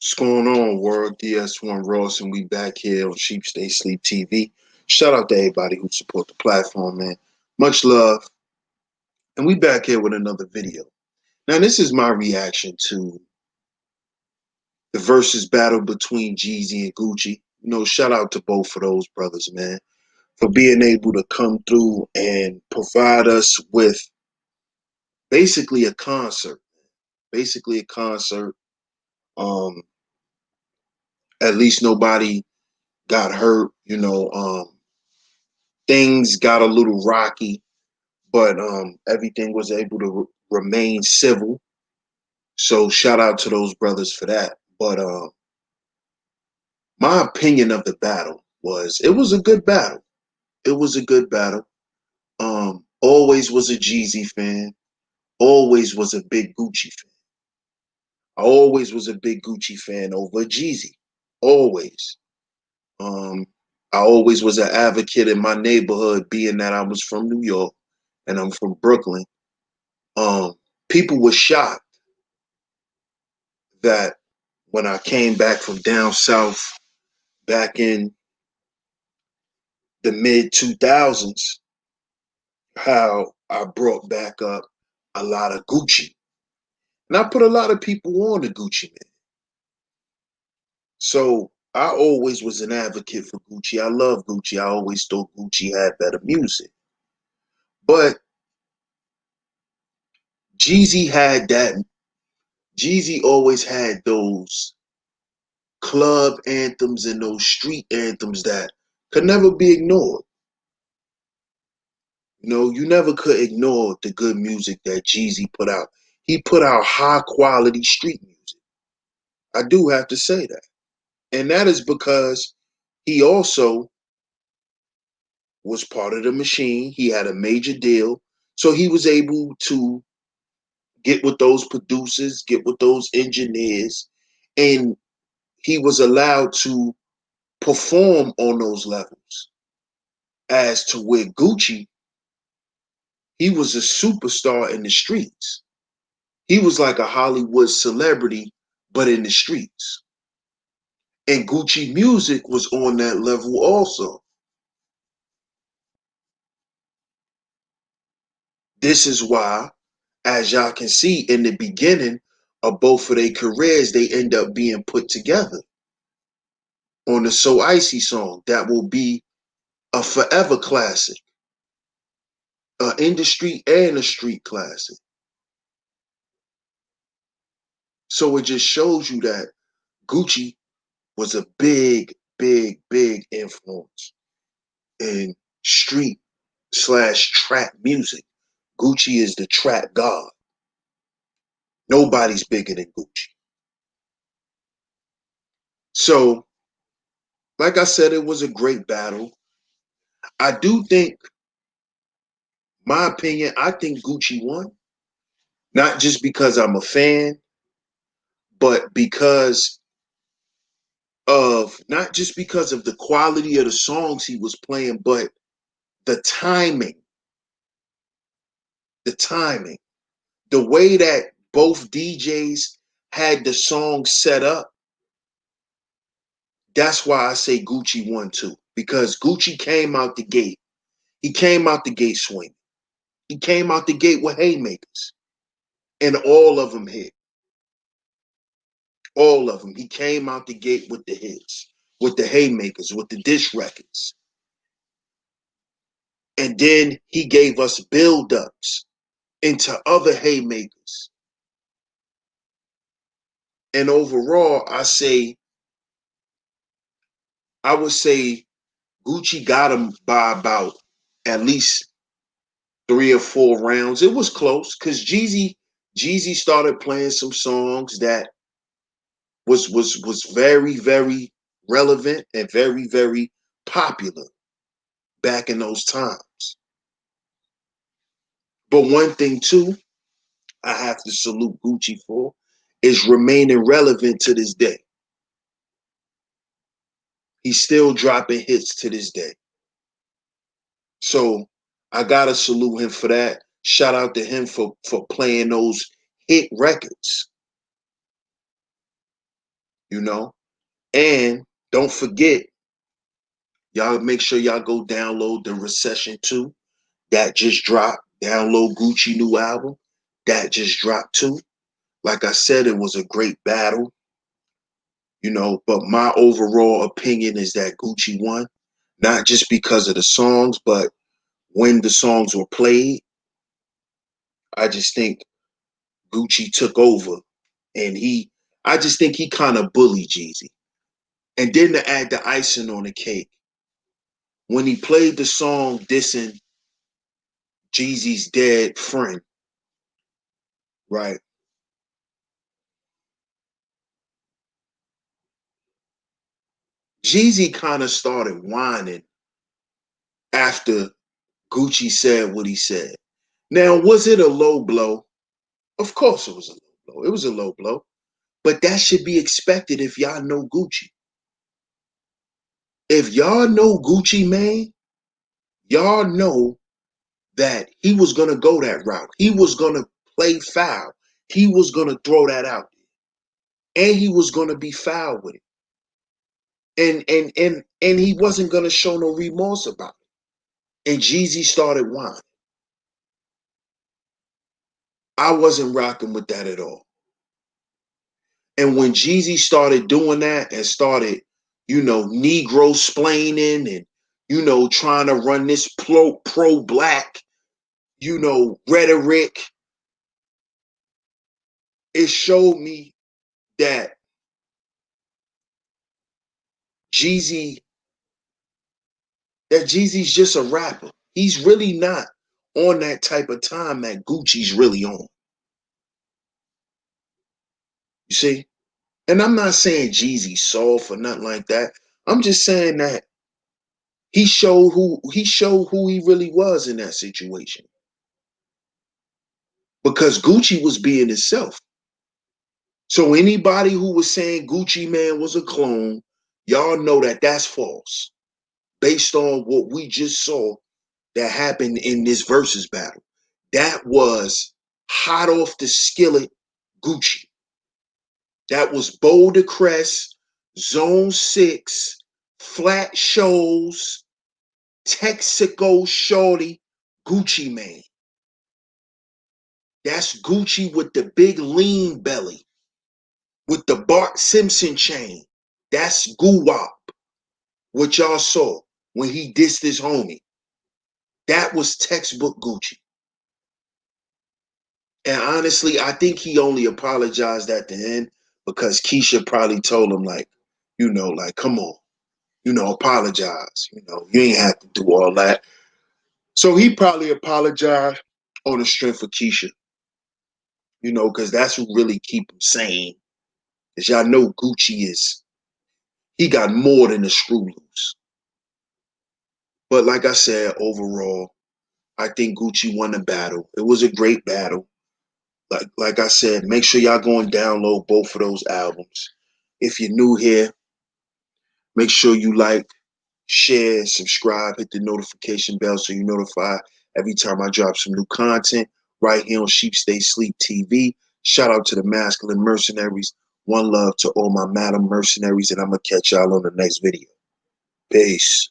What's going on, world? DS1 Ross, and we back here on Sleep TV. Shout out to everybody who support the platform, man. Much love. And we back here with another video. Now, this is my reaction to the versus battle between Jeezy and Gucci. Shout out to both of those brothers, man, for being able to come through and provide us with basically a concert. Basically a concert. Um, at least nobody got hurt, things got a little rocky, but everything was able to remain civil. So shout out to those brothers for that. But my opinion of the battle was it was a good battle. It was a good battle. Always was a Jeezy fan. Always was a big Gucci fan. I always was a big Gucci fan over Jeezy. Always. Um, I always was an advocate in my neighborhood, being that I was from New York and I'm from Brooklyn. Um, People were shocked that when I came back from down south back in the mid 2000s, how I brought back up a lot of Gucci. And I put a lot of people on the Gucci, man. So I always was an advocate for Gucci. I love Gucci. I always thought Gucci had better music. But Jeezy had that. Jeezy always had those club anthems and those street anthems that could never be ignored. You never could ignore the good music that Jeezy put out. He put out high quality street music. I do have to say that. And that is because he also was part of the machine. He had a major deal. So he was able to get with those producers, get with those engineers, and he was allowed to perform on those levels. As to where Gucci, he was a superstar in the streets. He was like a Hollywood celebrity, but in the streets. And Gucci music was on that level also. This is why, as y'all can see in the beginning of both of their careers, they end up being put together on the So Icy song. That will be a forever classic, an industry and a street classic. So it just shows you that Gucci was a big, big, big influence in street slash trap music. Gucci is the trap god. Nobody's bigger than Gucci. So, like I said, it was a great battle. I do think, my opinion, I think Gucci won. Not just because I'm a fan, but not just because of the quality of the songs he was playing, but the timing, the timing, the way that both DJs had the song set up. That's why I say Gucci won too, because Gucci came out the gate. He came out the gate swinging. He came out the gate with haymakers, and all of them hit. All of them. He came out the gate with the hits, with the haymakers, with the dish records. And then he gave us build-ups into other haymakers. And overall, I would say Gucci got him by about at least 3 or 4 rounds. It was close because Jeezy started playing some songs that was very, very relevant and very, very popular back in those times. But one thing too, I have to salute Gucci for is remaining relevant to this day. He's still dropping hits to this day. So I gotta salute him for that. Shout out to him for playing those hit records. you know. And don't forget, y'all make sure y'all go download the Recession 2. That just dropped. Download Gucci new album. That just dropped too. Like I said, it was a great battle, you know, but my overall opinion is that Gucci won. Not just because of the songs, but when the songs were played. I just think Gucci took over, and I just think he kind of bullied Jeezy. And then to add the icing on the cake, when he played the song dissing Jeezy's dead friend, right? Jeezy kind of started whining after Gucci said what he said. Now, was it a low blow? Of course it was a low blow. It was a low blow. But that should be expected if y'all know Gucci. If y'all know Gucci Mane, y'all know that he was going to go that route. He was going to play foul. He was going to throw that out. And he was going to be foul with it. And he wasn't going to show no remorse about it. And Jeezy started whining. I wasn't rocking with that at all. And when Jeezy started doing that and started, Negro splaining and, trying to run this pro-black, rhetoric, it showed me that Jeezy, Jeezy's just a rapper. He's really not on that type of time that Gucci's really on. You see? And I'm not saying Jeezy soft or nothing like that. I'm just saying that he showed who he really was in that situation. Because Gucci was being himself. So anybody who was saying Gucci Mane was a clone, y'all know that that's false. Based on what we just saw that happened in this versus battle. That was hot off the skillet Gucci. That was Boulder Crest, Zone 6, Flat Shows, Texaco Shorty, Gucci Mane. That's Gucci with the big lean belly, with the Bart Simpson chain. That's Guwop, what y'all saw when he dissed his homie. That was textbook Gucci. And honestly, I think he only apologized at the end because Keisha probably told him, like, come on, apologize. You ain't have to do all that. So he probably apologized on the strength of Keisha, because that's what really keep him sane. Because y'all know Gucci he got more than a screw loose. But like I said, overall, I think Gucci won the battle. It was a great battle. Like I said, make sure y'all go and download both of those albums. If you're new here, make sure you like, share, subscribe, hit the notification bell so you're notified every time I drop some new content right here on Sheep Stay Sleep TV. Shout out to the masculine mercenaries. One love to all my madam mercenaries, and I'm going to catch y'all on the next video. Peace.